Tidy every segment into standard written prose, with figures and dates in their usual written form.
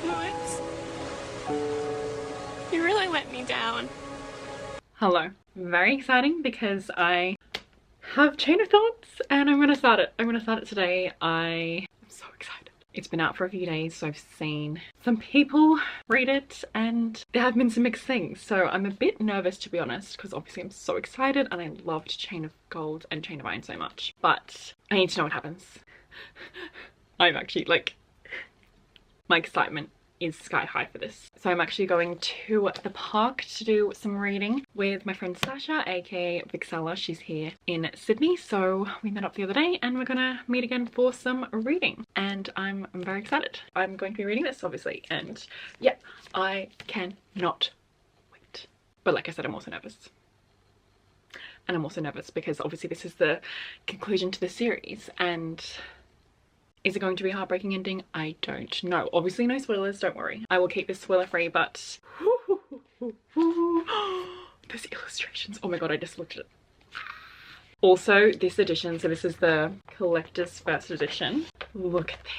Louis, you really let me down. Hello. Very exciting because I have Chain of Thoughts and I'm gonna start it. I'm gonna start it today. I'm so excited. It's been out for a few days, so I've seen some people read it and there have been some mixed things. So I'm a bit nervous, to be honest, because obviously I'm so excited and I loved Chain of Gold and Chain of Iron so much. But I need to know what happens. I'm actually like, my excitement is sky high for this. So I'm actually going to the park to do some reading with my friend Sasha, aka Vixella. She's here in Sydney, so we met up the other day and we're gonna meet again for some reading. And I'm very excited. I'm going to be reading this, obviously, and yeah, I cannot wait. But like I said, I'm also nervous. And I'm also nervous because obviously this is the conclusion to the series, and is it going to be a heartbreaking ending? I don't know. Obviously no spoilers, don't worry. I will keep this spoiler free, but there's illustrations. Oh my god, I just looked at it. Also, this edition, so this is the collector's first edition. Look at this.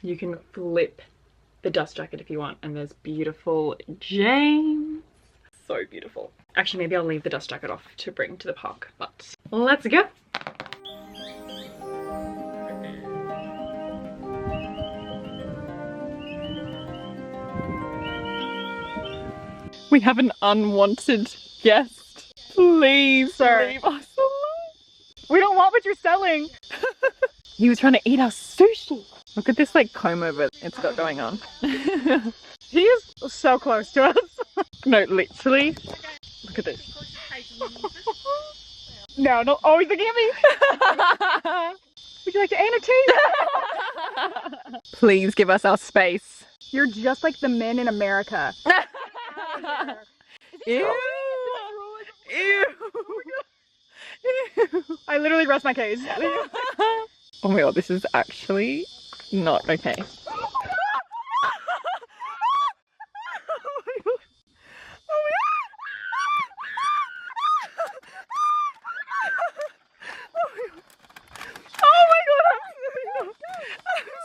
You can flip the dust jacket if you want, and there's beautiful James. So beautiful. Actually, maybe I'll leave the dust jacket off to bring to the park, but let's go. We have an unwanted guest. Please, sir, leave us alone. We don't want what you're selling. He was trying to eat our sushi. Look at this like comb over it's got going on. He is so close to us. No, literally. Look at this. No, no. Oh, he's looking at me. Would you like to annotate? Please give us our space. You're just like the men in America. Ew. Ew. Ew. I literally rest my case. Oh my god, this is actually not okay.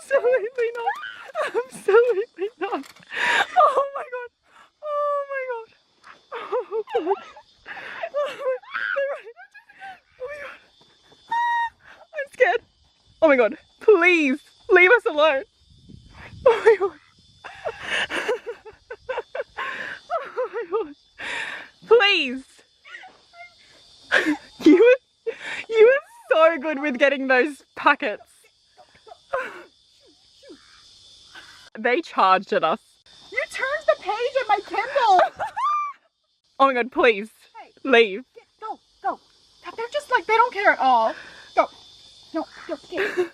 Absolutely not. Absolutely not. Oh my god. Oh my god. Oh god. Oh my god. I'm scared. Oh my god. Please leave us alone. Oh my god. Oh my god. Please. You were so good with getting those packets. They charged at us. You turned the page on my Kindle! Oh my god, please. Hey, leave. Go, go. They're just like, they don't care at all. Go. No, go, get.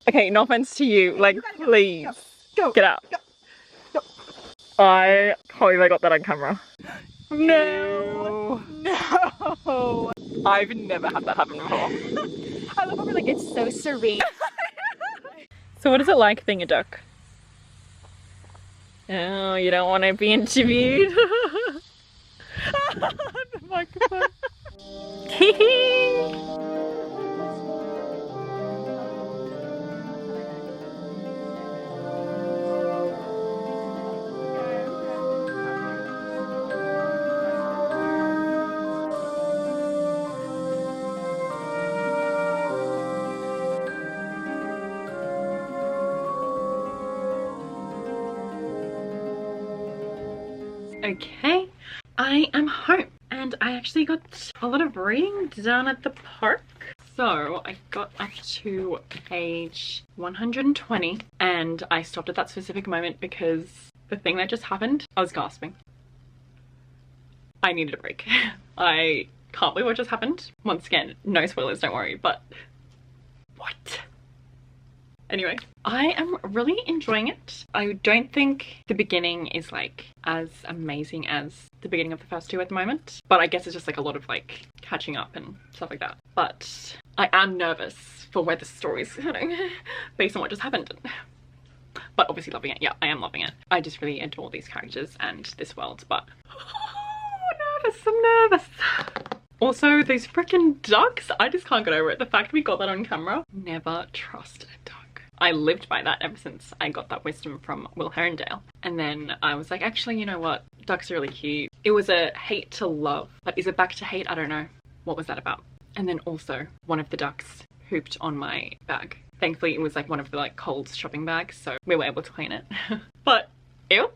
Okay, no offense to you. Like, you please. Go. Go. Get out. Go. Go. I can't believe I got that on camera. No. No. I've never had that happen before. I love how we're like, it's so serene. So what is it like being a duck? Oh, you don't want to be interviewed? The microphone. Okay, I am home and I actually got a lot of reading done at the park. So I got up to page 120 and I stopped at that specific moment because the thing that just happened, I was gasping. I needed a break. I can't believe what just happened. Once again, no spoilers, don't worry, but what? Anyway, I am really enjoying it. I don't think the beginning is like as amazing as the beginning of the first two at the moment, but I guess it's just like a lot of like catching up and stuff like that. But I am nervous for where the story's heading based on what just happened. But obviously loving it. Yeah, I am loving it. I just really adore these characters and this world, but I'm nervous. Also, those freaking ducks, I just can't get over it. The fact we got that on camera. Never trust a duck. I lived by that ever since I got that wisdom from Will Herondale. And then I was like, actually, you know what? Ducks are really cute. It was a hate to love, but is it back to hate? I don't know. What was that about? And then also one of the ducks pooped on my bag. Thankfully, it was like one of the like Coles shopping bags, so we were able to clean it. But ew.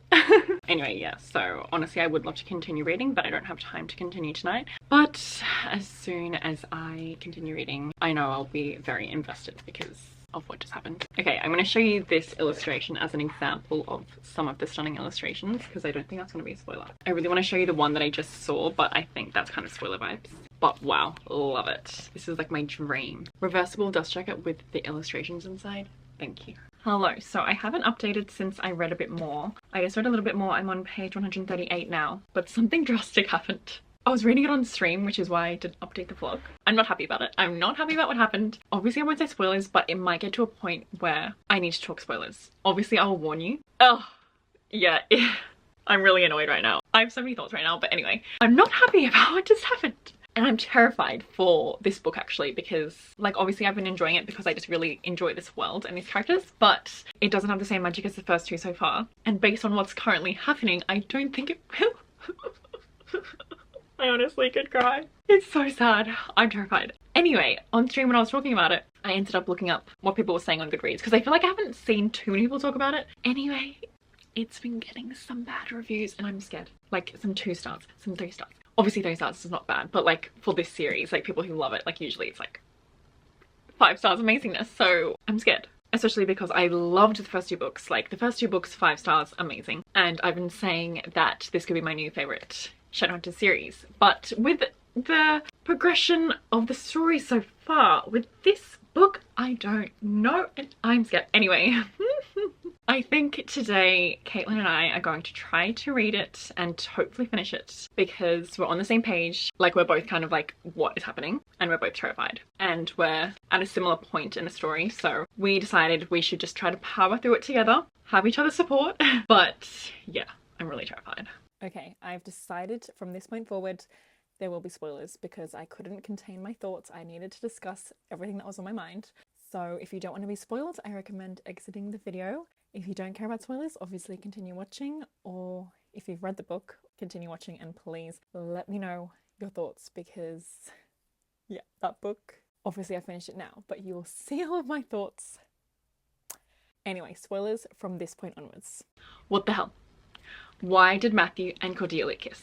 Anyway, yeah, so honestly I would love to continue reading, but I don't have time to continue tonight. But as soon as I continue reading, I know I'll be very invested because of what just happened. Okay, I'm going to show you this illustration as an example of some of the stunning illustrations because I don't think that's going to be a spoiler. I really want to show you the one that I just saw, but I think that's kind of spoiler vibes. But wow, love it. This is like my dream. Reversible dust jacket with the illustrations inside. Thank you. Hello, so I haven't updated since I read a bit more. I just read a little bit more. I'm on page 138 now, but something drastic happened. I was reading it on stream, which is why I didn't update the vlog. I'm not happy about it. I'm not happy about what happened. Obviously I won't say spoilers, but it might get to a point where I need to talk spoilers. Obviously I will warn you. Oh, yeah. I'm really annoyed right now. I have so many thoughts right now, but anyway. I'm not happy about what just happened. And I'm terrified for this book actually because like obviously I've been enjoying it because I just really enjoy this world and these characters, but it doesn't have the same magic as the first two so far. And based on what's currently happening, I don't think it will. I honestly could cry. It's so sad. I'm terrified. Anyway, on stream when I was talking about it, I ended up looking up what people were saying on Goodreads because I feel like I haven't seen too many people talk about it. Anyway, it's been getting some bad reviews and I'm scared. Like some 2 stars, some 3 stars. Obviously 3 stars is not bad, but like for this series, like people who love it, like usually it's like 5 stars amazingness. So I'm scared. Especially because I loved the first 2 books. Like the first 2 books, 5 stars, amazing. And I've been saying that this could be my new favorite Shadowhunters series. But with the progression of the story so far, with this book, I don't know and I'm scared. Anyway, I think today Caitlin and I are going to try to read it and hopefully finish it because we're on the same page. Like we're both kind of like, what is happening? And we're both terrified. And we're at a similar point in the story. So we decided we should just try to power through it together, have each other's support. But yeah, I'm really terrified. Okay, I've decided from this point forward there will be spoilers because I couldn't contain my thoughts. I needed to discuss everything that was on my mind. So if you don't want to be spoiled, I recommend exiting the video. If you don't care about spoilers, obviously continue watching, or if you've read the book, continue watching and please let me know your thoughts because yeah, that book, obviously I finished it now, but you will see all of my thoughts. Anyway, spoilers from this point onwards. What the hell? Why did Matthew and Cordelia kiss?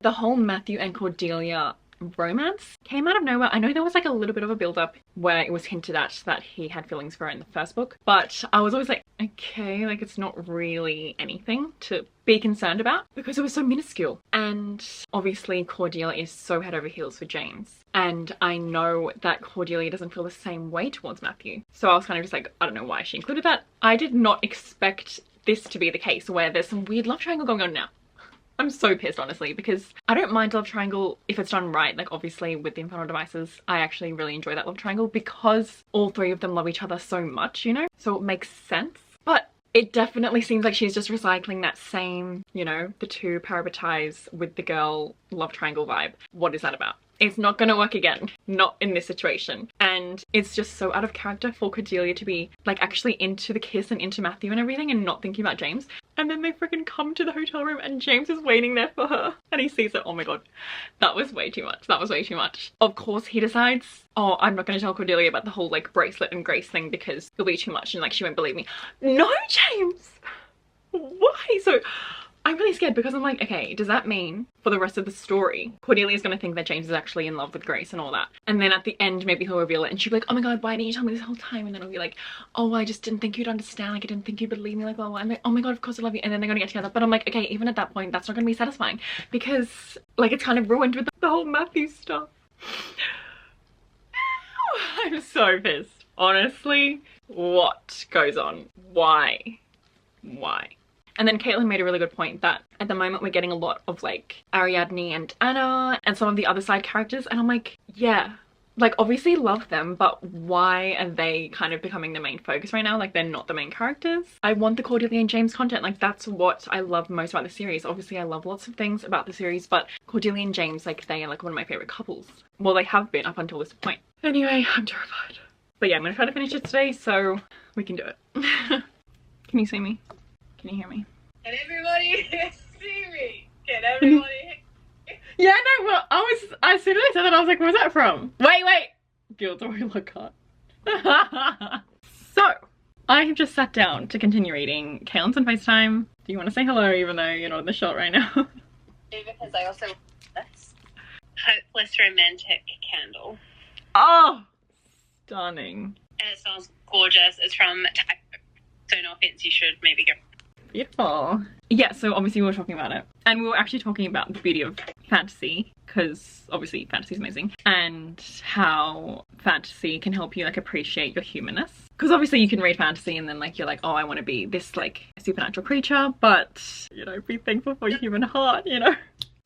The whole Matthew and Cordelia romance came out of nowhere. I know there was like a little bit of a build-up where it was hinted at that he had feelings for her in the first book, but I was always like, okay, like it's not really anything to be concerned about because it was so minuscule. And obviously Cordelia is so head over heels for James, and I know that Cordelia doesn't feel the same way towards Matthew, so I was kind of just like, I don't know why she included that. I did not expect this to be the case where there's some weird love triangle going on now. I'm so pissed honestly because I don't mind love triangle if it's done right. Like obviously with the Infernal Devices, I actually really enjoy that love triangle because all 3 of them love each other so much, you know, so it makes sense. But it definitely seems like she's just recycling that same, you know, the 2 parabatais with the girl love triangle vibe. What is that about? It's not gonna work again, not in this situation. And it's just so out of character for Cordelia to be like actually into the kiss and into Matthew and everything and not thinking about James. And then they freaking come to the hotel room and James is waiting there for her and he sees it. Oh my god, that was way too much. That was way too much. Of course he decides, oh, I'm not gonna tell Cordelia about the whole like bracelet and grace thing because it'll be too much and like she won't believe me. No, James! Why? So I'm really scared because I'm like, okay, does that mean for the rest of the story, Cordelia's gonna think that James is actually in love with Grace and all that? And then at the end, maybe he'll reveal it and she'll be like, oh my god, why didn't you tell me this whole time? And then I'll be like, oh, I just didn't think you'd understand. Like, I didn't think you'd believe me. Like, blah, blah. I'm like, oh my god, of course I love you. And then they're gonna get together. But I'm like, okay, even at that point, that's not gonna be satisfying because like it's kind of ruined with the whole Matthew stuff. I'm so pissed. Honestly, what goes on? Why? Why? And then Caitlin made a really good point that at the moment we're getting a lot of like Ariadne and Anna and some of the other side characters, and I'm like, yeah, like obviously love them, but why are they kind of becoming the main focus right now? Like they're not the main characters. I want the Cordelia and James content. Like that's what I love most about the series. Obviously I love lots of things about the series, but Cordelia and James, like they are like one of my favorite couples. Well, they have been up until this point. Anyway, I'm terrified. But yeah, I'm gonna try to finish it today so we can do it. Can you see me? Can you hear me? Can everybody see me? Can everybody? Yeah, no, well, as soon as I said that, I was like, where's that from? Wait. Gilderoy Lockhart. So, I have just sat down to continue reading. Caitlin's on FaceTime. Do you want to say hello even though you're not in the shot right now? Because I also this hopeless romantic candle. Oh, stunning. And it smells gorgeous. It's from Typo. So no offense, you should maybe go. Beautiful. Yeah, so obviously we were talking about it. And we were actually talking about the beauty of fantasy, because obviously fantasy is amazing, and how fantasy can help you like appreciate your humanness. Because obviously you can read fantasy and then like you're like, oh, I want to be this like supernatural creature, but you know, be thankful for your human heart, you know?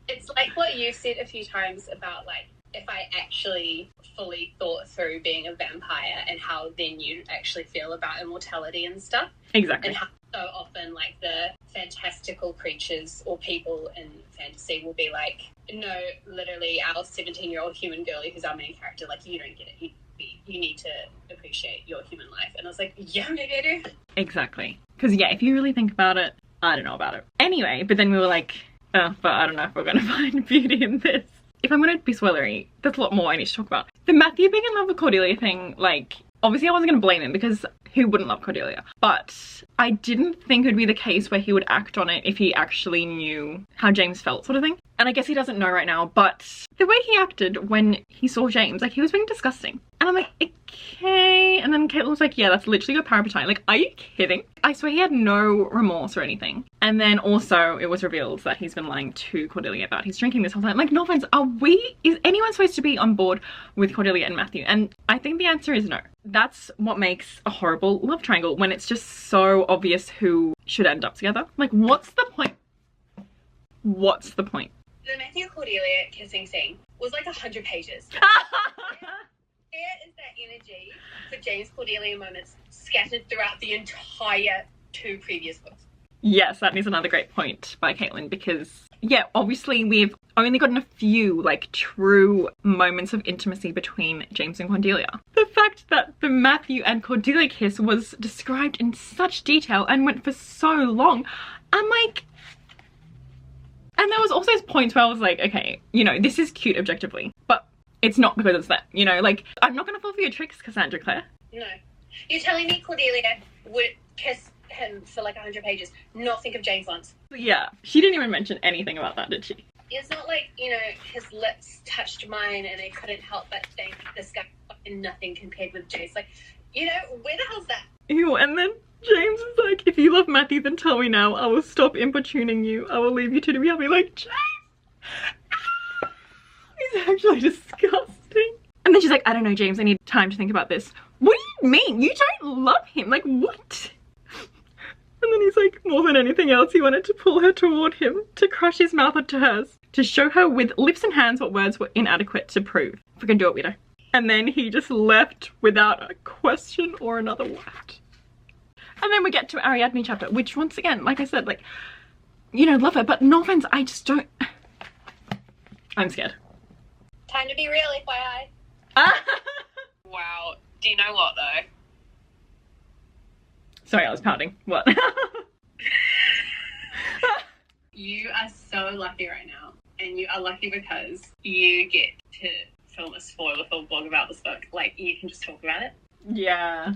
It's like what you said a few times about like, if I actually fully thought through being a vampire and how then you actually feel about immortality and stuff. Exactly. And how so often like the fantastical creatures or people in fantasy will be like, no, literally our 17-year-old human girlie who's our main character, like, you don't get it. You need to appreciate your human life. And I was like, yeah, maybe I do. Exactly. Because yeah, if you really think about it, I don't know about it. Anyway, but then we were like, oh, but I don't know if we're going to find beauty in this. If I'm going to be spoilery, there's a lot more I need to talk about. The Matthew being in love with Cordelia thing, like, obviously I wasn't going to blame him because who wouldn't love Cordelia? But I didn't think it would be the case where he would act on it if he actually knew how James felt, sort of thing. And I guess he doesn't know right now, but the way he acted when he saw James, like, he was being disgusting. And I'm like, okay. And then Caitlin was like, yeah, that's literally your parabattine. Like, are you kidding? I swear he had no remorse or anything. And then also it was revealed that he's been lying to Cordelia about his drinking this whole time. Like, no offense, is anyone supposed to be on board with Cordelia and Matthew? And I think the answer is no. That's what makes a horrible love triangle, when it's just so obvious who should end up together. Like, what's the point? What's the point? The Matthew Cordelia kissing scene was like 100 pages. Where is that energy for James Cordelia moments scattered throughout the entire 2 previous books? Yes, that is another great point by Caitlin, because yeah, obviously we've only gotten a few like true moments of intimacy between James and Cordelia. The fact that the Matthew and Cordelia kiss was described in such detail and went for so long, I'm like... And there was also points where I was like, okay, you know, this is cute objectively, but it's not because it's that, you know, like, I'm not gonna fall for your tricks, Cassandra Clare. No. You're telling me Cordelia would kiss him for like 100 pages, not think of James once? Yeah, she didn't even mention anything about that, did she? It's not like, you know, his lips touched mine and I couldn't help but think this guy fucking nothing compared with James. Like, you know, where the hell's that? Ew, and then James is like, if you love Matthew, then tell me now. I will stop importuning you. I will leave you two to be happy. Like, James! He's actually disgusting. And then she's like, I don't know, James, I need time to think about this. What do you mean? You don't love him. Like, what? And then he's like, more than anything else, he wanted to pull her toward him, to crush his mouth onto hers, to show her with lips and hands what words were inadequate to prove. Freaking do it, weirdo. And then he just left without a question or another word. And then we get to Ariadne chapter, which once again, like I said, like, you know, love her, but no offense, I just don't... I'm scared. Time to be real, FYI. Wow. Do you know what, though? Sorry, I was pouting. What? You are so lucky right now. And you are lucky because you get to film a spoiler-filled vlog about this book. Like, you can just talk about it. Yeah.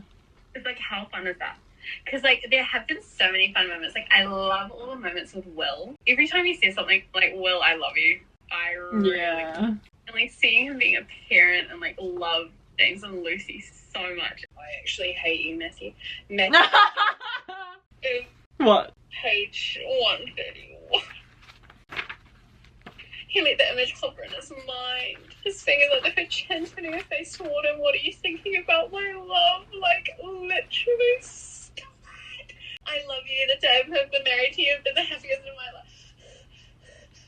It's like, how fun is that? Because, like, there have been so many fun moments. Like, I love all the moments with Will. Every time he says something like, Will, I love you, I really yeah. And, like, seeing him being a parent and, like, love James and Lucy so much. I actually hate you, Matthew. What? Page 131. He let the image hover in his mind. His fingers under her chin, turning her face toward him. What are you thinking about, my love? Like, literally, stop it. I love you. The day I've been married to you, I've been the happiest in my life.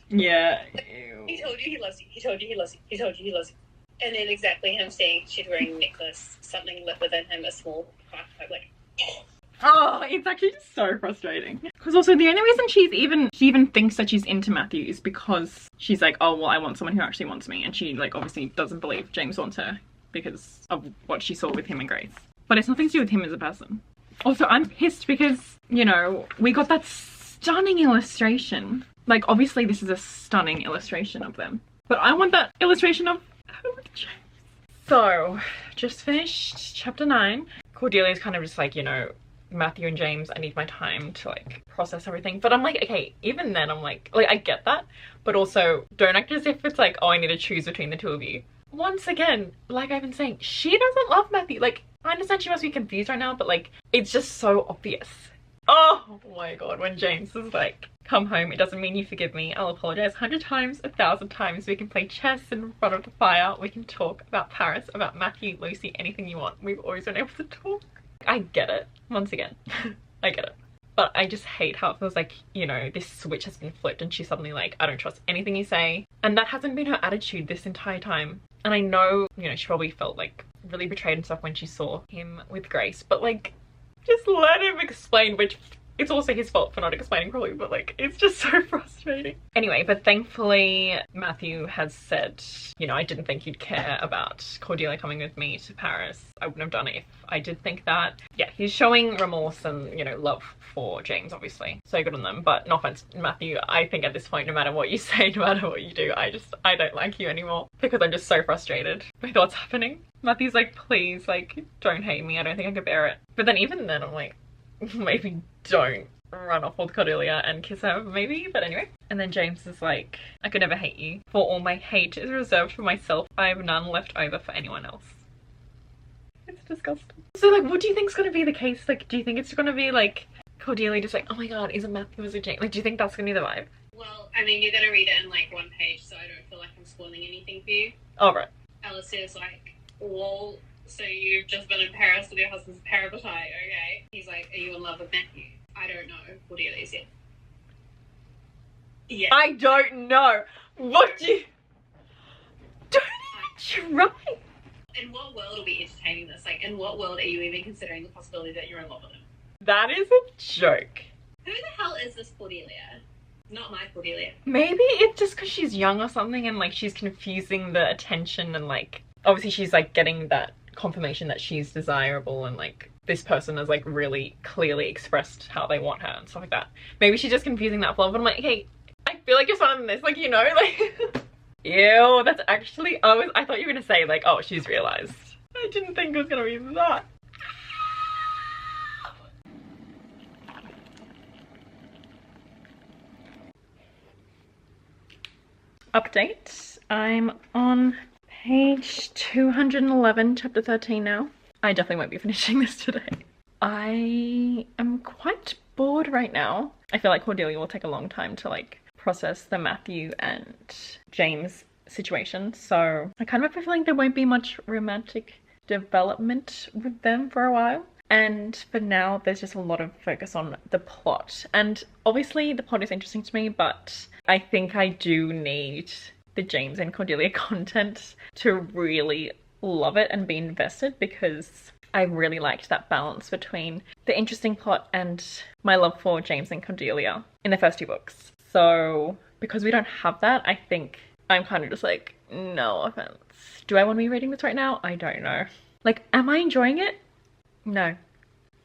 Yeah. Ew. He told you he loves you. He told you he loves you. He told you he loves you. And then exactly him saying she's wearing a necklace, something lit within him, a small crack, like... Oh, it's actually just so frustrating. Because also the only reason she even thinks that she's into Matthew is because she's like, oh, well, I want someone who actually wants me. And she, like, obviously doesn't believe James wants her because of what she saw with him and Grace. But it's nothing to do with him as a person. Also, I'm pissed because, you know, we got that stunning illustration. Like, obviously this is a stunning illustration of them, but I want that illustration of James. So, just finished chapter 9. Cordelia's kind of just like, you know, Matthew and James, I need my time to like process everything. But I'm like, okay, even then I'm like I get that, but also don't act as if it's like, oh, I need to choose between the two of you. Once again, like I've been saying, she doesn't love Matthew. Like, I understand she must be confused right now, but like, it's just so obvious. Oh my god, when James is like, come home, it doesn't mean you forgive me. I'll apologize 100 times, 1,000 times. We can play chess in front of the fire. We can talk about Paris, about Matthew, Lucy, anything you want. We've always been able to talk. I get it. Once again, I get it. But I just hate how it feels like, you know, this switch has been flipped and she's suddenly like, I don't trust anything you say. And that hasn't been her attitude this entire time. And I know, you know, she probably felt like really betrayed and stuff when she saw him with Grace, but like, just let him explain, which it's also his fault for not explaining properly, but like, it's just so frustrating. Anyway, but thankfully Matthew has said, you know, I didn't think you'd care about Cordelia coming with me to Paris. I wouldn't have done it if I did think that. Yeah, he's showing remorse and, you know, love for James, obviously. So good on them, but no offense, Matthew, I think at this point, no matter what you say, no matter what you do, I don't like you anymore because I'm just so frustrated with what's happening. Matthew's like, please, like, don't hate me. I don't think I could bear it. But then even then, I'm like, maybe don't run off with Cordelia and kiss her, maybe. But anyway. And then James is like, I could never hate you, for all my hate is reserved for myself. I have none left over for anyone else. It's disgusting. So like, what do you think's gonna be the case? Like, do you think it's gonna be like Cordelia just like, oh my god, is it Matthew, is it James? Like, do you think that's gonna be the vibe? Well, I mean, you're gonna read it in like one page, so I don't feel like I'm spoiling anything for you. Oh, right. Alistair's like, well, so you've just been in Paris with your husband's parabatai, okay? He's like, are you in love with Matthew? I don't know. Cordelia said. Yeah. I don't know. What do you... Don't even try. In what world are we entertaining this? Like, in what world are you even considering the possibility that you're in love with him? That is a joke. Who the hell is this Cordelia? Not my Cordelia. Maybe it's just because she's young or something and like she's confusing the attention and like... Obviously she's like getting that confirmation that she's desirable and like this person has like really clearly expressed how they want her and stuff like that. Maybe she's just confusing that for love, but I'm like, hey, I feel like you're someone in this, like, you know, like... Ew, that's actually... I thought you were gonna say like, oh, she's realized. I didn't think it was gonna be that. Update. I'm on page 211, chapter 13 now. I definitely won't be finishing this today. I am quite bored right now. I feel like Cordelia will take a long time to like process the Matthew and James situation, so I kind of have a feeling there won't be much romantic development with them for a while. And for now, there's just a lot of focus on the plot. And obviously the plot is interesting to me, but I think I do need the James and Cordelia content to really love it and be invested, because I really liked that balance between the interesting plot and my love for James and Cordelia in the first 2 books. So because we don't have that, I think I'm kind of just like, no offense. Do I want to be reading this right now? I don't know. Like, am I enjoying it? No.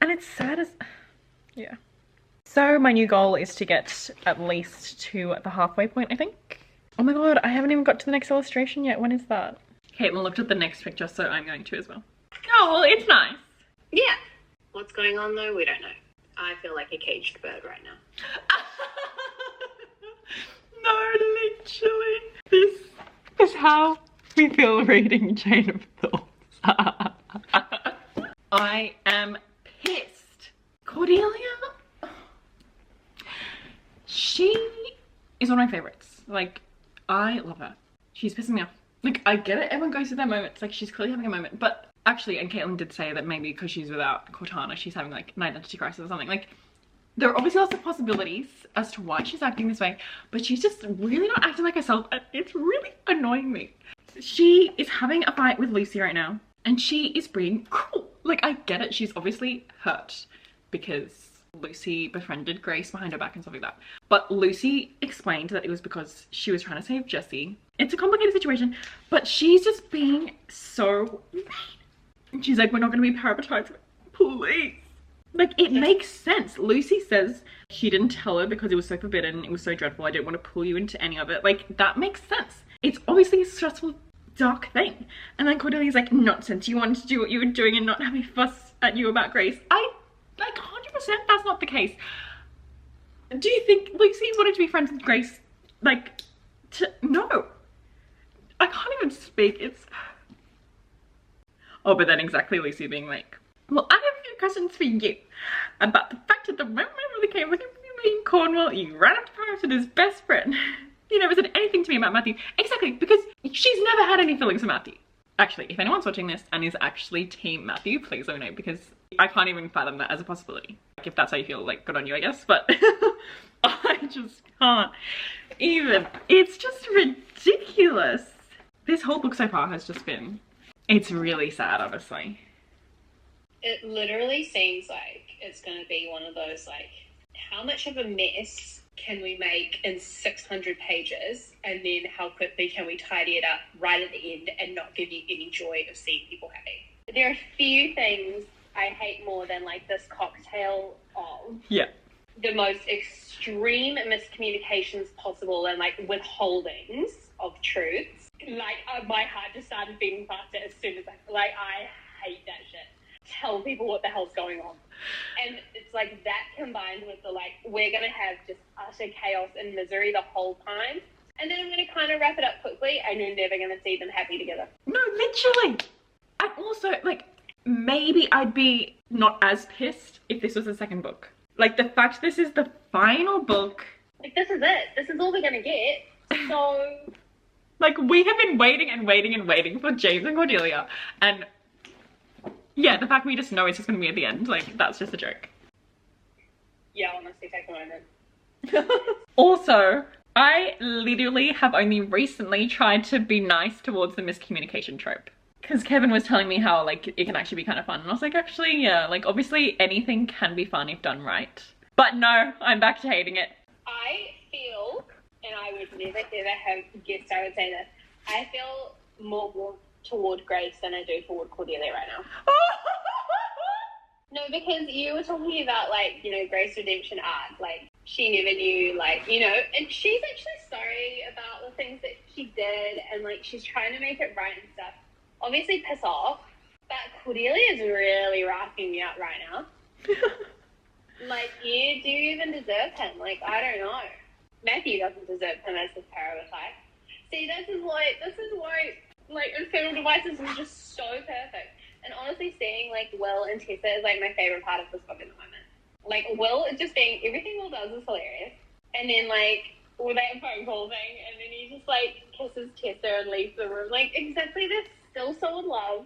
And it's sad as... yeah. So my new goal is to get at least to the halfway point, I think. Oh my god, I haven't even got to the next illustration yet. When is that? Caitlin looked at the next picture, so I'm going to as well. Oh, well, it's nice. Yeah. What's going on though? We don't know. I feel like a caged bird right now. No, literally. This is how we feel reading Chain of Thorns. I am pissed. Cordelia, she is one of my favorites. Like, I love her. She's pissing me off. Like, I get it, everyone goes through their moments. Like, she's clearly having a moment, but actually, and Caitlin did say that maybe because she's without Cortana, she's having like an identity crisis or something. Like, there are obviously lots of possibilities as to why she's acting this way, but she's just really not acting like herself, and it's really annoying me. She is having a fight with Lucy right now, and she is being cruel. Like, I get it, she's obviously hurt because Lucy befriended Grace behind her back and stuff like that. But Lucy explained that it was because she was trying to save Jessie. It's a complicated situation, but she's just being so mean. And she's like, we're not going to be parabatised. Please. Like, it makes sense. Lucy says she didn't tell her because it was so forbidden. It was so dreadful. I didn't want to pull you into any of it. Like, that makes sense. It's obviously a stressful, dark thing. And then Cordelia's like, nonsense. You wanted to do what you were doing and not have me fuss at you about Grace. Like, 100% that's not the case. Do you think Lucy wanted to be friends with Grace? Like, no. I can't even speak. It's... Oh, but then exactly Lucy being like, well, I have a few questions for you about the fact that the moment really came with you being Cornwall, you ran up to her to his best friend. You never said anything to me about Matthew. Exactly, because she's never had any feelings for Matthew. Actually, if anyone's watching this and is actually team Matthew, please let me know, because I can't even fathom that as a possibility. Like, if that's how you feel, like, good on you, I guess, but I just can't even. It's just ridiculous. This whole book so far has just been, it's really sad, honestly. It literally seems like it's going to be one of those, like, how much of a mess can we make in 600 pages, and then how quickly can we tidy it up right at the end and not give you any joy of seeing people happy? There are a few things I hate more than, like, this cocktail of the most extreme miscommunications possible and, like, withholdings of truths. Like, my heart just started beating faster as soon as I hate that shit. Tell people what the hell's going on. And it's like that combined with the, like, we're going to have just utter chaos and misery the whole time. And then I'm going to kind of wrap it up quickly and you're never going to see them happy together. No, literally. And also, like, maybe I'd be not as pissed if this was the second book. Like, the fact this is the final book. Like, this is it. This is all we're going to get. So... Like, we have been waiting and waiting and waiting for James and Cordelia. And... yeah, the fact we just know it's just going to be at the end, like, that's just a joke. Yeah, honestly, take a moment. Also, I literally have only recently tried to be nice towards the miscommunication trope. Because Kevin was telling me how, like, it can actually be kind of fun. And I was like, actually, yeah, like, obviously anything can be fun if done right. But no, I'm back to hating it. I feel, and I would never ever have guessed I would say this, I feel more warm toward Grace than I do toward Cordelia right now. No, because you were talking about, like, you know, Grace redemption arc, like, she never knew, like, you know, and she's actually sorry about the things that she did, and, like, she's trying to make it right and stuff. Obviously piss off, but Cordelia is really rocking me out right now. Like, yeah, do you even deserve him? Like, I don't know. Matthew doesn't deserve him as his parasite. See, this is why, like, Infernal Devices is just so perfect. And honestly, seeing, like, Will and Tessa is, like, my favourite part of this book at the moment. Like, Will is just being, everything Will does is hilarious. And then, like, all that phone call thing, and then he just, like, kisses Tessa and leaves the room. Like, exactly, they're still so in love.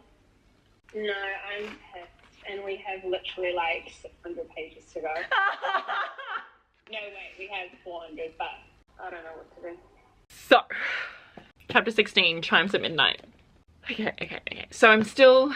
No, I'm pissed. And we have literally, like, 600 pages to go. No, wait, we have 400, but I don't know what to do. So, chapter 16, Chimes at Midnight. Okay. So I'm still,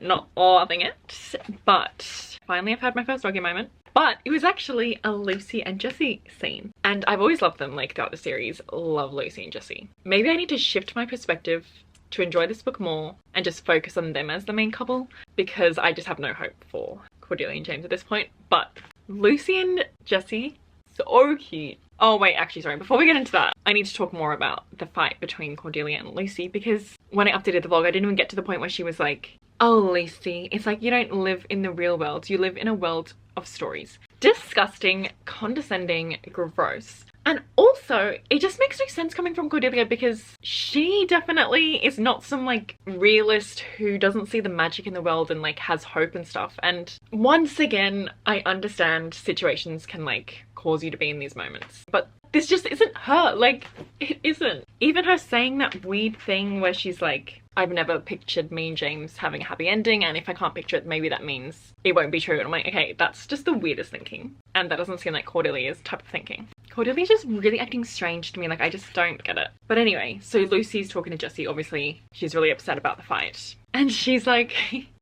not loving it, but finally I've had my first doggy moment. But it was actually a Lucy and Jessie scene. And I've always loved them, like, throughout the series. Love Lucy and Jessie. Maybe I need to shift my perspective to enjoy this book more and just focus on them as the main couple, because I just have no hope for Cordelia and James at this point. But Lucy and Jessie, so cute. Oh wait, actually, sorry, before we get into that, I need to talk more about the fight between Cordelia and Lucy, because when I updated the vlog, I didn't even get to the point where she was like, oh, Lucy, it's like you don't live in the real world, you live in a world of stories. Disgusting, condescending, gross. And also, it just makes no sense coming from Cordelia, because she definitely is not some, like, realist who doesn't see the magic in the world and, like, has hope and stuff. And once again, I understand situations can, like, cause you to be in these moments. But this just isn't her. Like, it isn't. Even her saying that weird thing where she's like, I've never pictured me and James having a happy ending, and if I can't picture it, maybe that means it won't be true. And I'm like, okay, that's just the weirdest thinking. And that doesn't seem like Cordelia's type of thinking. Cordelia's just really acting strange to me, like, I just don't get it. But anyway, so Lucy's talking to Jessie, obviously she's really upset about the fight. And she's like,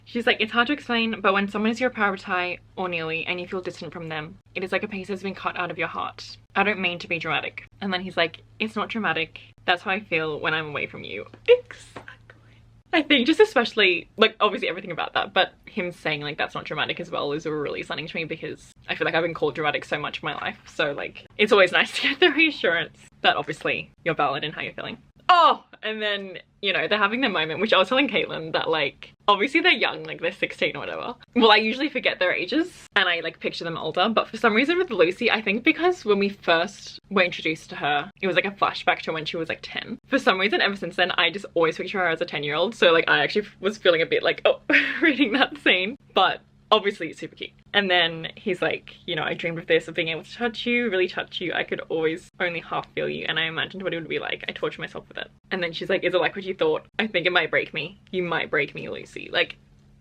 She's like, it's hard to explain, but when someone is your priority or nearly and you feel distant from them, it is like a piece has been cut out of your heart. I don't mean to be dramatic. And then he's like, it's not dramatic. That's how I feel when I'm away from you. Exactly. I think just especially, like, obviously everything about that, but him saying like that's not dramatic as well is really stunning to me, because I feel like I've been called dramatic so much in my life. So like, it's always nice to get the reassurance that obviously you're valid in how you're feeling. Oh, and then, you know, they're having their moment, which I was telling Caitlin that like, obviously they're young, like they're 16 or whatever. Well, I usually forget their ages and I like picture them older, but for some reason with Lucy, I think because when we first were introduced to her, it was like a flashback to when she was like 10. For some reason, ever since then, I just always picture her as a 10-year-old. So like, I actually was feeling a bit like, oh, reading that scene, but obviously it's super cute. And then he's like, you know, I dreamed of this, of being able to touch you, really touch you. I could always only half feel you, and I imagined what it would be like. I torture myself with it. And then she's like, is it like what you thought? I think it might break me. You might break me, Lucy. Like,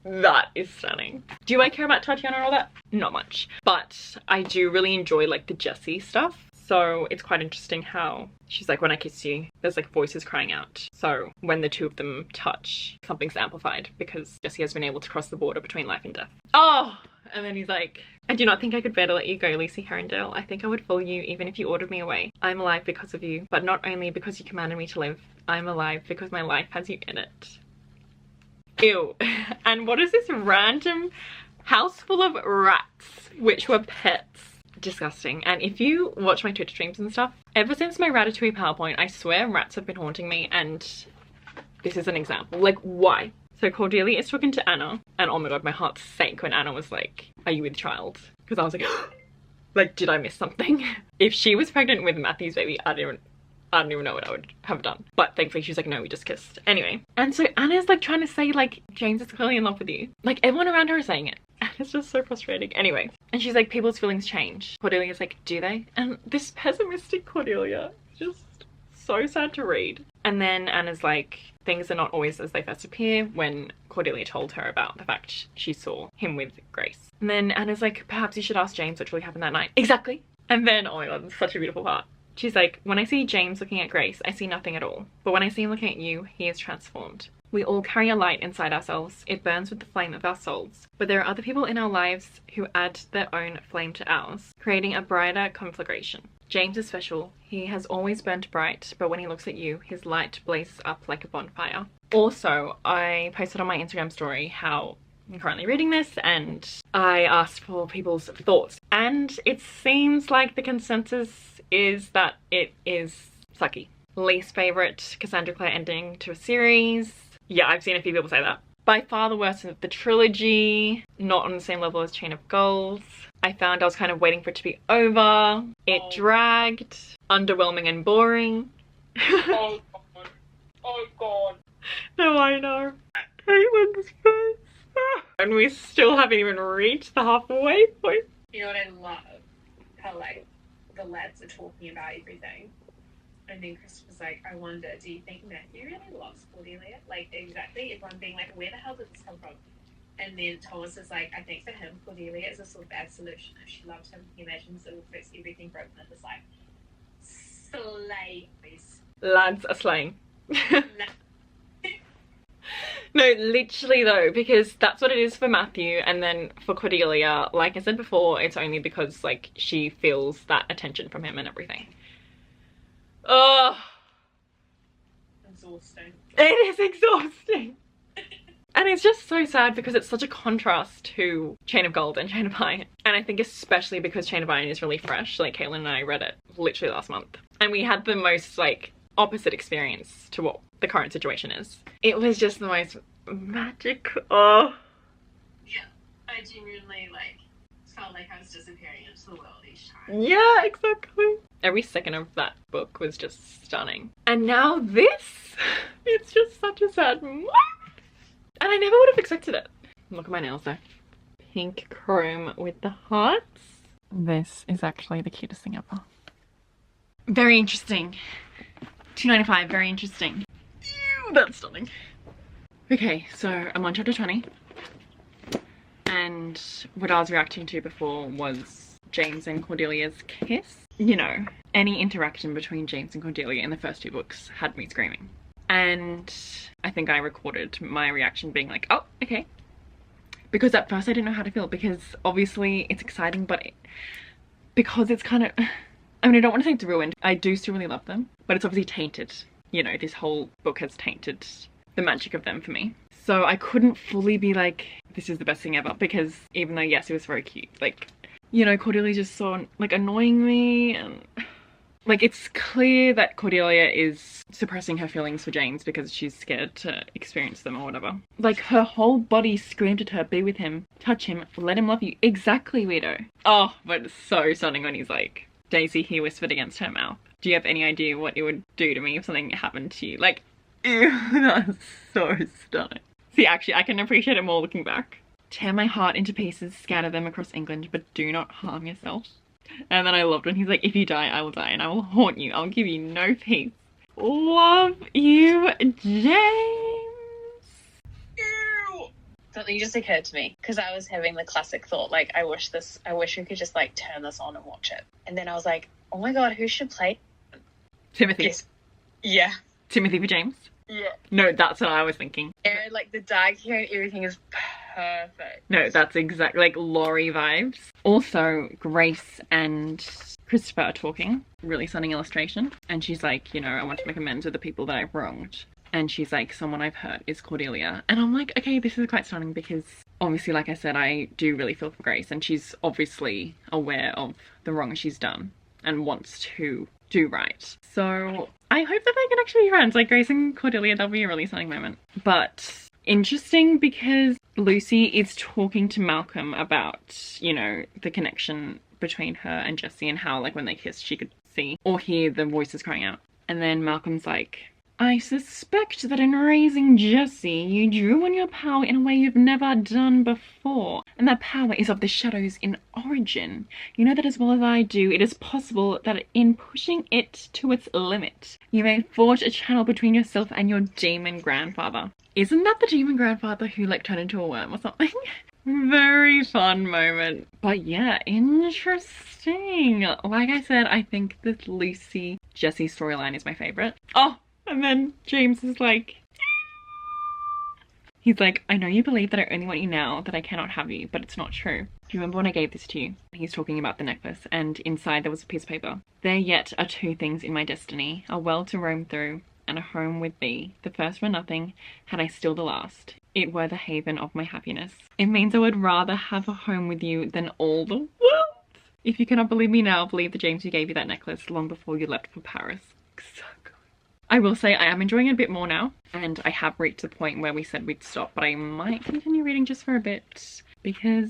that is stunning. Do I care about Tatiana and all that? Not much. But I do really enjoy like the Jessie stuff. So it's quite interesting how she's like, when I kiss you, there's like voices crying out. So when the two of them touch, something's amplified because Jessie has been able to cross the border between life and death. Oh, and then he's like, I do not think I could bear to let you go, Lucy Herondale. I think I would follow you even if you ordered me away. I'm alive because of you, but not only because you commanded me to live. I'm alive because my life has you in it. Ew. And what is this random house full of rats, which were pets? Disgusting. And if you watch my Twitch streams and stuff, ever since my Ratatouille PowerPoint, I swear rats have been haunting me, and this is an example. Like, why? So Cordelia is talking to Anna, and oh my god, my heart sank when Anna was like, are you with child? Because I was like, like, did I miss something? If she was pregnant with Matthew's baby, I don't even know what I would have done. But thankfully she's like, no, we just kissed. Anyway, and so Anna's like trying to say like, James is clearly in love with you. Like, everyone around her is saying it. And it's just so frustrating. Anyway, and she's like, people's feelings change. Cordelia's like, do they? And this pessimistic Cordelia is just so sad to read. And then Anna's like, things are not always as they first appear, when Cordelia told her about the fact she saw him with Grace. And then Anna's like, perhaps you should ask James what really happened that night. Exactly. And then, oh my god, it's such a beautiful part. She's like, when I see James looking at Grace, I see nothing at all. But when I see him looking at you, he is transformed. We all carry a light inside ourselves. It burns with the flame of our souls. But there are other people in our lives who add their own flame to ours, creating a brighter conflagration. James is special. He has always burnt bright, but when he looks at you, his light blazes up like a bonfire. Also, I posted on my Instagram story how I'm currently reading this, and I asked for people's thoughts. And it seems like the consensus is that it is sucky. Least favourite Cassandra Clare ending to a series. Yeah, I've seen a few people say that. By far the worst of the trilogy. Not on the same level as Chain of Goals. I found I was kind of waiting for it to be over. It dragged. Underwhelming and boring. Oh god. Oh god. No, I know. Caitlin's face. And we still haven't even reached the halfway point. You know what I love? How like the lads are talking about everything. And then Chris was like, I wonder, do you think Matthew really loves Cordelia? Like, exactly. Everyone being like, where the hell did this come from? And then Thomas is like, I think for him, Cordelia is a sort of absolution. If she loves him, he imagines it will fix everything broken in his life. Slay, please. Lads are slaying. No, literally though, because that's what it is for Matthew, and then for Cordelia, like I said before, it's only because like she feels that attention from him and everything. Oh, exhausting. It is exhausting. And it's just so sad because it's such a contrast to Chain of Gold and Chain of Iron. And I think especially because Chain of Iron is really fresh, like Caitlin and I read it literally last month. And we had the most like opposite experience to what the current situation is. It was just the most magic. Oh. Yeah, I genuinely like felt like I was disappearing into the world each time. Yeah, exactly. Every second of that book was just stunning. And now this, it's just such a sad moment. And I never would have expected it. Look at my nails though. Pink chrome with the hearts. This is actually the cutest thing ever. Very interesting. $2.95, very interesting. Ew, that's stunning. Okay, so I'm on chapter 20. And what I was reacting to before was James and Cordelia's kiss. You know, any interaction between James and Cordelia in the first two books had me screaming. And I think I recorded my reaction being like, oh, okay. because at first I didn't know how to feel, because obviously it's exciting, but because it's kind of, I mean, I don't want to say it's ruined. I do still really love them, but it's obviously tainted. You know, this whole book has tainted the magic of them for me. So I couldn't fully be like, this is the best thing ever, because even though, yes, it was very cute, like, you know, Cordelia's just so, like, annoying me, and like, it's clear that Cordelia is suppressing her feelings for James because she's scared to experience them or whatever. Like, her whole body screamed at her, be with him, touch him, let him love you. Exactly, Weirdo. Oh, but it's so stunning when he's like, Daisy, he whispered against her mouth. Do you have any idea what it would do to me if something happened to you? Like, ew, that's so stunning. See, actually, I can appreciate it more looking back. Tear my heart into pieces, scatter them across England, but do not harm yourself. And then I loved when he's like, if you die, I will die, and I will haunt you. I'll give you no peace. Love you, James. Ew. Something just occurred to me, because I was having the classic thought, like, I wish we could just, like, turn this on and watch it. And then I was like, oh my god, who should play? Timothy. Yes. Yeah. Timothy for James? Yeah. No, that's what I was thinking. Yeah, like, the dark hair and everything is perfect. No, that's exactly, like, Laurie vibes. Also, Grace and Christopher are talking. Really stunning illustration. And she's like, you know, I want to make amends with the people that I've wronged. And she's like, someone I've hurt is Cordelia. And I'm like, okay, this is quite stunning, because obviously, like I said, I do really feel for Grace, and she's obviously aware of the wrong she's done and wants to do right. So I hope that they can actually be friends. Like, Grace and Cordelia, that'll be a really stunning moment. But interesting, because Lucy is talking to Malcolm about, you know, the connection between her and Jessie, and how, like, when they kissed, she could see or hear the voices crying out. And then Malcolm's like, I suspect that in raising Jessie, you drew on your power in a way you've never done before. And that power is of the shadows in origin. You know that as well as I do, it is possible that in pushing it to its limit, you may forge a channel between yourself and your demon grandfather. Isn't that the demon grandfather who, like, turned into a worm or something? Very fun moment. But yeah, interesting. Like I said, I think the Lucy-Jessie storyline is my favorite. Oh! And then James is like, he's like, I know you believe that I only want you now, that I cannot have you, but it's not true. Do you remember when I gave this to you? He's talking about the necklace, and inside there was a piece of paper. There yet are two things in my destiny, a well to roam through, and a home with thee. The first were nothing, had I still the last. It were the haven of my happiness. It means I would rather have a home with you than all the world. If you cannot believe me now, believe the James who gave you that necklace long before you left for Paris. So good. I will say I am enjoying it a bit more now, and I have reached the point where we said we'd stop, but I might continue reading just for a bit because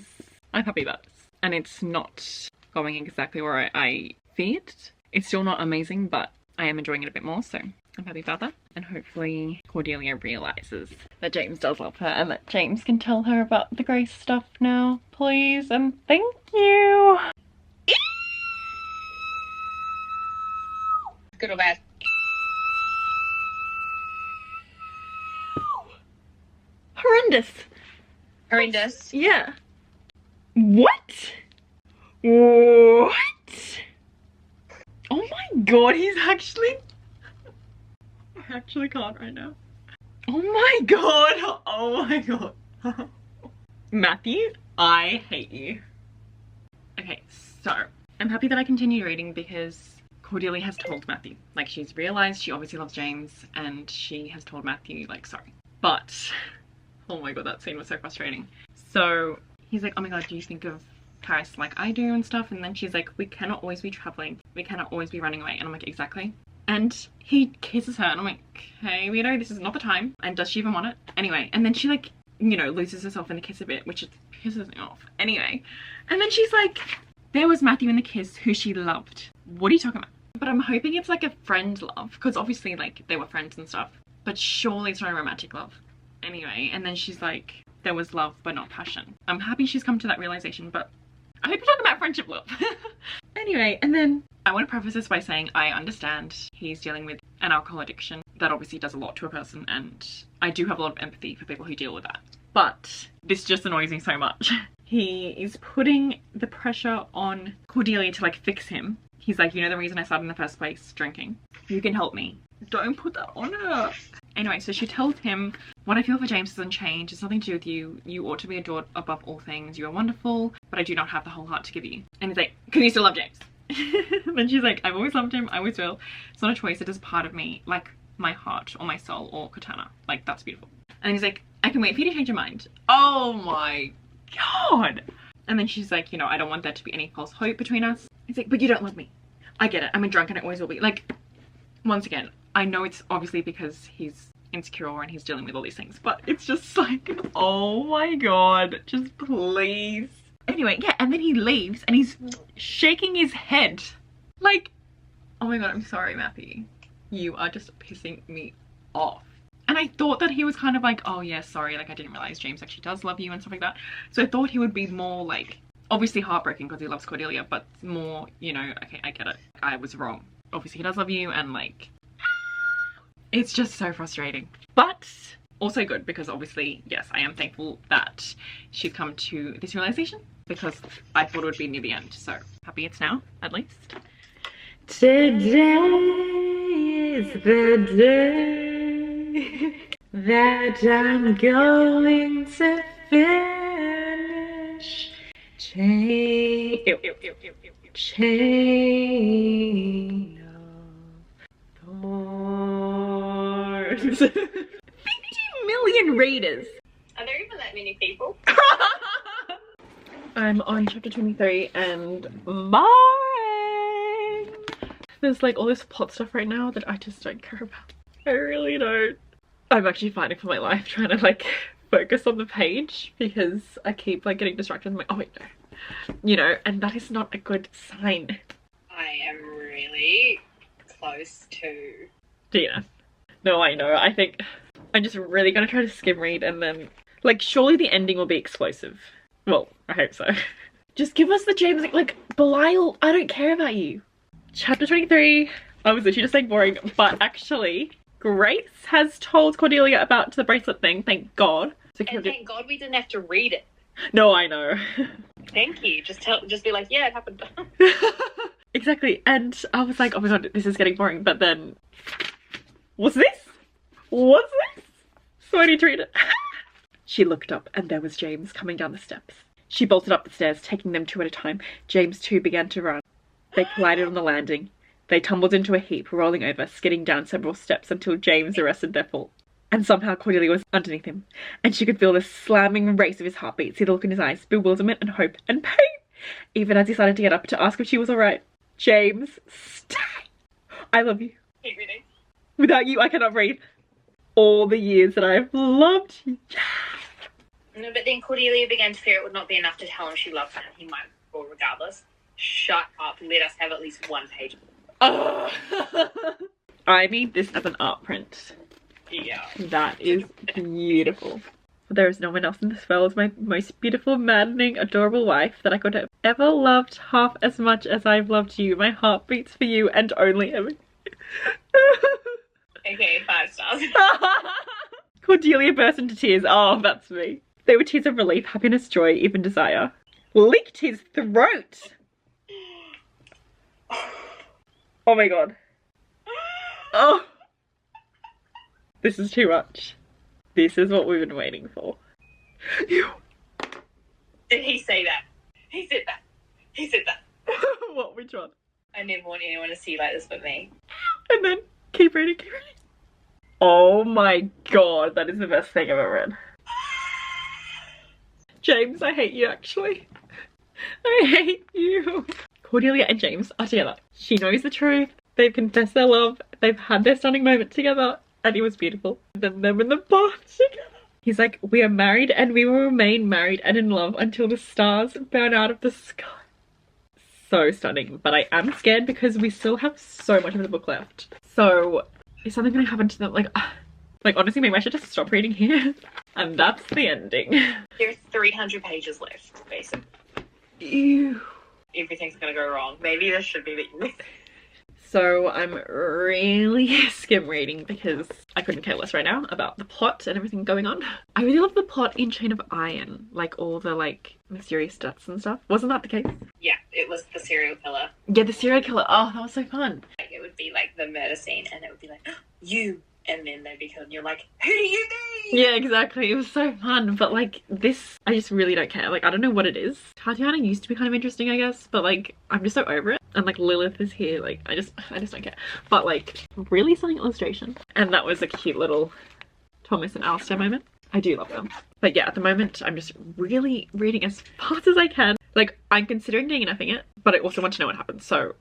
I'm happy about this. And it's not going exactly where I feared. It's still not amazing, but I am enjoying it a bit more, so I'm happy about that. And hopefully Cordelia realizes that James does love her, and that James can tell her about the Grace stuff now, please, and thank you. Good or bad? Horrendous. Horrendous. Yeah. What? What? Oh my god, he's actually... I actually can't right now. Oh my god. Oh my god. Matthew, I hate you. Okay, so I'm happy that I continued reading because Cordelia has told Matthew. Like, she's realized she obviously loves James, and she has told Matthew, like, sorry. But... oh my god, that scene was so frustrating. So he's like, oh my god, do you think of Paris like I do and stuff? And then she's like, we cannot always be traveling. We cannot always be running away. And I'm like, exactly. And he kisses her and I'm like, okay, weirdo, this is not the time. And does she even want it? Anyway, and then she, like, you know, loses herself in the kiss a bit, which pisses me off. Anyway, and then she's like, there was Matthew in the kiss who she loved. What are you talking about? But I'm hoping it's like a friend love, because obviously, like, they were friends and stuff. But surely it's not a romantic love. Anyway, and then she's like, there was love but not passion. I'm happy she's come to that realization, but I hope you're talking about friendship love. Anyway, and then I want to preface this by saying I understand he's dealing with an alcohol addiction. That obviously does a lot to a person, and I do have a lot of empathy for people who deal with that. But this just annoys me so much. He is putting the pressure on Cordelia to, like, fix him. He's like, you know the reason I started in the first place? Drinking. You can help me. Don't put that on her. Anyway, so she tells him, what I feel for James doesn't change. It's nothing to do with you. You ought to be adored above all things. You are wonderful, but I do not have the whole heart to give you. And he's like, because you still love James. Then she's like, I've always loved him. I always will. It's not a choice. It is part of me, like my heart or my soul or katana. Like, that's beautiful. And he's like, I can wait for you to change your mind. Oh my God. And then she's like, you know, I don't want there to be any false hope between us. He's like, but you don't love me. I get it. I'm a drunk and I always will be. Like, once again, I know it's obviously because he's insecure and he's dealing with all these things, but it's just like, oh my God, just please. Anyway, yeah, and then he leaves and he's shaking his head. Like, oh my God, I'm sorry, Matthew. You are just pissing me off. And I thought that he was kind of like, oh yeah, sorry, like I didn't realize James actually does love you and stuff like that. So I thought he would be more like, obviously heartbreaking because he loves Cordelia, but more, you know, okay, I get it. I was wrong. Obviously he does love you and like, it's just so frustrating. But also good because obviously, yes, I am thankful that she's come to this realization because I thought it would be near the end. So happy it's now, at least. Today is the day that I'm going to finish chain of thorns. 50 million readers. Are there even that many people? I'm on chapter 23 and boring. There's like all this plot stuff right now that I just don't care about. I really don't. I'm actually fighting for my life trying to like focus on the page because I keep like getting distracted and I'm like, oh wait, no. You know, and that is not a good sign. I am really close to... Dina. No, I know. I think I'm just really gonna try to skim read and then like surely the ending will be explosive. Well, I hope so. Just give us the James, like Belial, I don't care about you. Chapter 23. I was literally just saying boring, but actually Grace has told Cordelia about the bracelet thing, thank God. So and thank God we didn't have to read it. No, I know. Thank you. Just be like, yeah, it happened. Exactly. And I was like, oh my God, this is getting boring. But then, what's this? What's this? So I need to read it. She looked up and there was James coming down the steps. She bolted up the stairs, taking them two at a time. James too began to run. They collided on the landing. They tumbled into a heap, rolling over, skidding down several steps until James arrested their fall. And somehow Cordelia was underneath him, and she could feel the slamming race of his heartbeat, see the look in his eyes, bewilderment and hope and pain, even as he started to get up to ask if she was alright. James, stay! I love you. Keep reading. Without you, I cannot breathe. All the years that I have loved you. No, but then Cordelia began to fear it would not be enough to tell him she loved him. He might fall regardless. Shut up. Let us have at least one page. I need this as an art print. Yeah. That is beautiful. There is no one else in this world as my most beautiful, maddening, adorable wife that I could have ever loved half as much as I've loved you. My heart beats for you and only ever. Okay, 5 stars. Cordelia burst into tears. Oh, that's me. They were tears of relief, happiness, joy, even desire. Licked his throat. Oh my God. Oh. This is too much. This is what we've been waiting for. Did he say that? He said that. He said that. What? Which one? I never want anyone to see like this but me. And then keep reading, keep reading. Oh my God, that is the best thing I've ever read. James, I hate you actually. I hate you. Cordelia and James are together. She knows the truth. They've confessed their love. They've had their stunning moment together. And it was beautiful. Then them in the bath together. He's like, we are married and we will remain married and in love until the stars burn out of the sky. So stunning. But I am scared because we still have so much of the book left. So is something going to happen to them? Like honestly, maybe I should just stop reading here. And that's the ending. There's 300 pages left, basically. Ew. Everything's going to go wrong. Maybe this should be the end. So I'm really skim reading because I couldn't care less right now about the plot and everything going on. I really love the plot in Chain of Iron, like all the like mysterious deaths and stuff. Wasn't that the case? Yeah, it was the serial killer. Yeah, the serial killer. Oh, that was so fun. Like it would be like the murder scene and it would be like, oh, you and then they become, you're like, who do you mean? Yeah, exactly. It was so fun, but like this, I just really don't care. Like, I don't know what it is. Tatiana used to be kind of interesting, I guess, but like I'm just so over it. And like Lilith is here, like I just don't care. But like really stunning illustration, and that was a cute little Thomas and Alistair moment. I do love them. But yeah, at the moment I'm just really reading as fast as I can. Like I'm considering DNFing it, but I also want to know what happens. So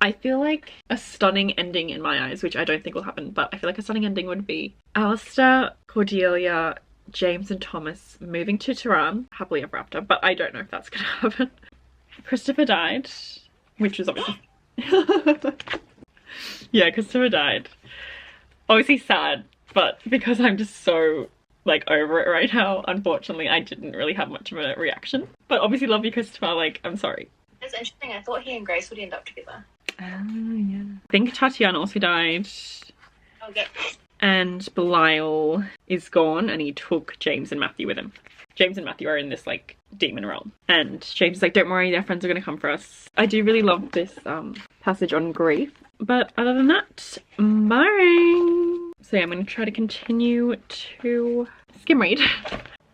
I feel like a stunning ending in my eyes, which I don't think will happen, but I feel like a stunning ending would be Alistair, Cordelia, James and Thomas moving to Tehran happily ever after, but I don't know if that's gonna happen. Christopher died, which was obviously yeah, Christopher died. Obviously sad, but because I'm just so like over it right now, unfortunately I didn't really have much of a reaction. But obviously love you, Christopher, like I'm sorry. It's interesting, I thought he and Grace would end up together. Yeah. I think Tatiana also died. Okay. And Belial is gone and he took James and Matthew with him. James and Matthew are in this like demon realm. And James is like, don't worry, their friends are gonna come for us. I do really love this passage on grief. But other than that, boring. So yeah, I'm gonna try to continue to skim read.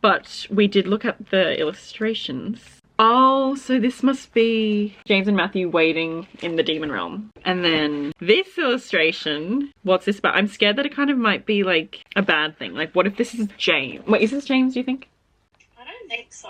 But we did look at the illustrations. Oh, so this must be James and Matthew waiting in the demon realm. And then this illustration, what's this about? I'm scared that it kind of might be like a bad thing. Like what if this is James? Wait, is this James, do you think? I don't think so.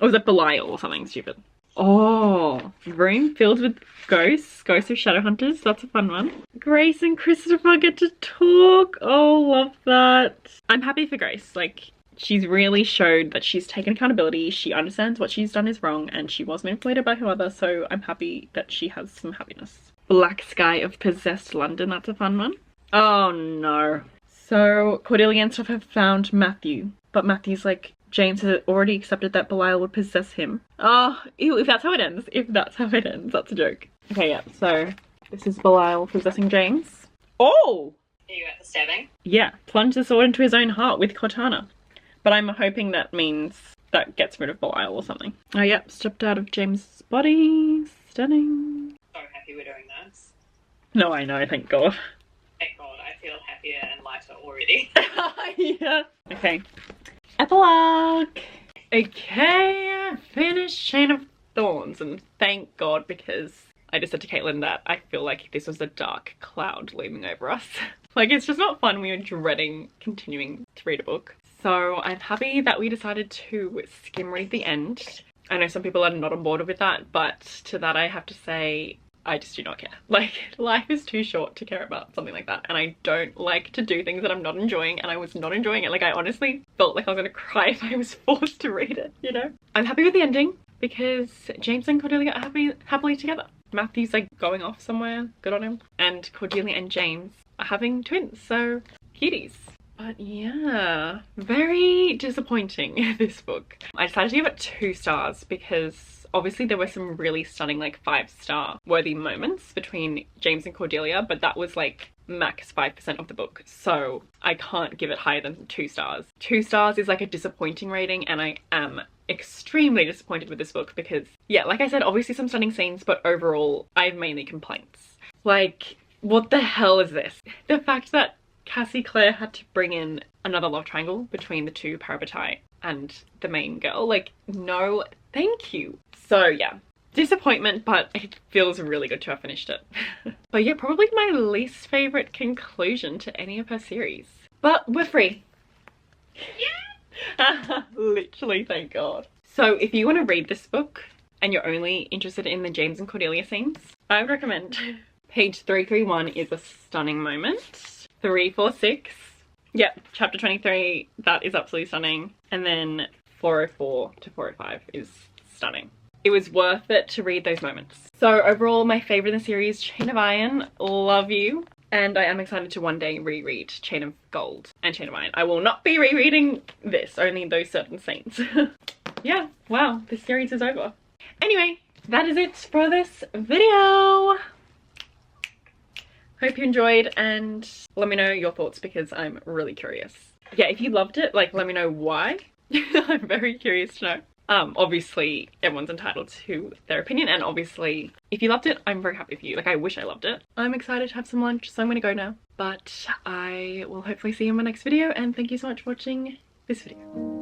Or is it Belial or something stupid? Oh, room filled with ghosts of shadow hunters. That's a fun one. Grace and Christopher get to talk. Oh, love that. I'm happy for Grace. Like, she's really showed that she's taken accountability, she understands what she's done is wrong, and she was manipulated by her mother, so I'm happy that she has some happiness. Black Sky of Possessed London, that's a fun one. Oh no. So Cordelia and stuff have found Matthew, but Matthew's like, James has already accepted that Belial would possess him. Oh, ew, if that's how it ends, that's a joke. Okay, yeah, so this is Belial possessing James. Oh! Are you at the stabbing? Yeah, plunge the sword into his own heart with Cortana. But I'm hoping that means that gets rid of Belial or something. Oh yep, stepped out of James' body. Stunning. So happy we're doing this. No, I know, thank God. Thank God, I feel happier and lighter already. Yeah. Okay. Epilogue. Okay, finished Chain of Thorns, and thank God, because I just said to Caitlin that I feel like this was a dark cloud looming over us. Like, it's just not fun when you're dreading continuing to read a book. So I'm happy that we decided to skim read the end. I know some people are not on board with that, but to that I have to say, I just do not care. Like, life is too short to care about something like that, and I don't like to do things that I'm not enjoying, and I was not enjoying it. Like, I honestly felt like I was gonna cry if I was forced to read it, you know? I'm happy with the ending because James and Cordelia are happily together. Matthew's like going off somewhere, good on him, and Cordelia and James are having twins, so cuties. But yeah, very disappointing, this book. I decided to give it 2 stars because obviously there were some really stunning like 5-star worthy moments between James and Cordelia, but that was like max 5% of the book, so I can't give it higher than 2 stars. 2 stars is like a disappointing rating, and I am extremely disappointed with this book because, yeah, like I said, obviously some stunning scenes, but overall I have mainly complaints. Like, what the hell is this? The fact that Cassie Clare had to bring in another love triangle between the 2 parabatai and the main girl. Like, no, thank you. So yeah, disappointment, but it feels really good to have finished it. But yeah, probably my least favourite conclusion to any of her series. But we're free. Yeah! Literally, thank God. So if you want to read this book and you're only interested in the James and Cordelia scenes, I would recommend page 331 is a stunning moment. 346, yep, chapter 23, that is absolutely stunning. And then 404 to 405 is stunning. It was worth it to read those moments. So overall, my favourite in the series, Chain of Iron, love you. And I am excited to one day reread Chain of Gold and Chain of Iron. I will not be rereading this, only those certain scenes. Yeah, wow, this series is over. Anyway, that is it for this video. Hope you enjoyed, and let me know your thoughts because I'm really curious. Yeah, if you loved it, like, let me know why. I'm very curious to know. Obviously everyone's entitled to their opinion, and obviously if you loved it, I'm very happy for you. Like, I wish I loved it. I'm excited to have some lunch, so I'm gonna go now. But I will hopefully see you in my next video, and thank you so much for watching this video.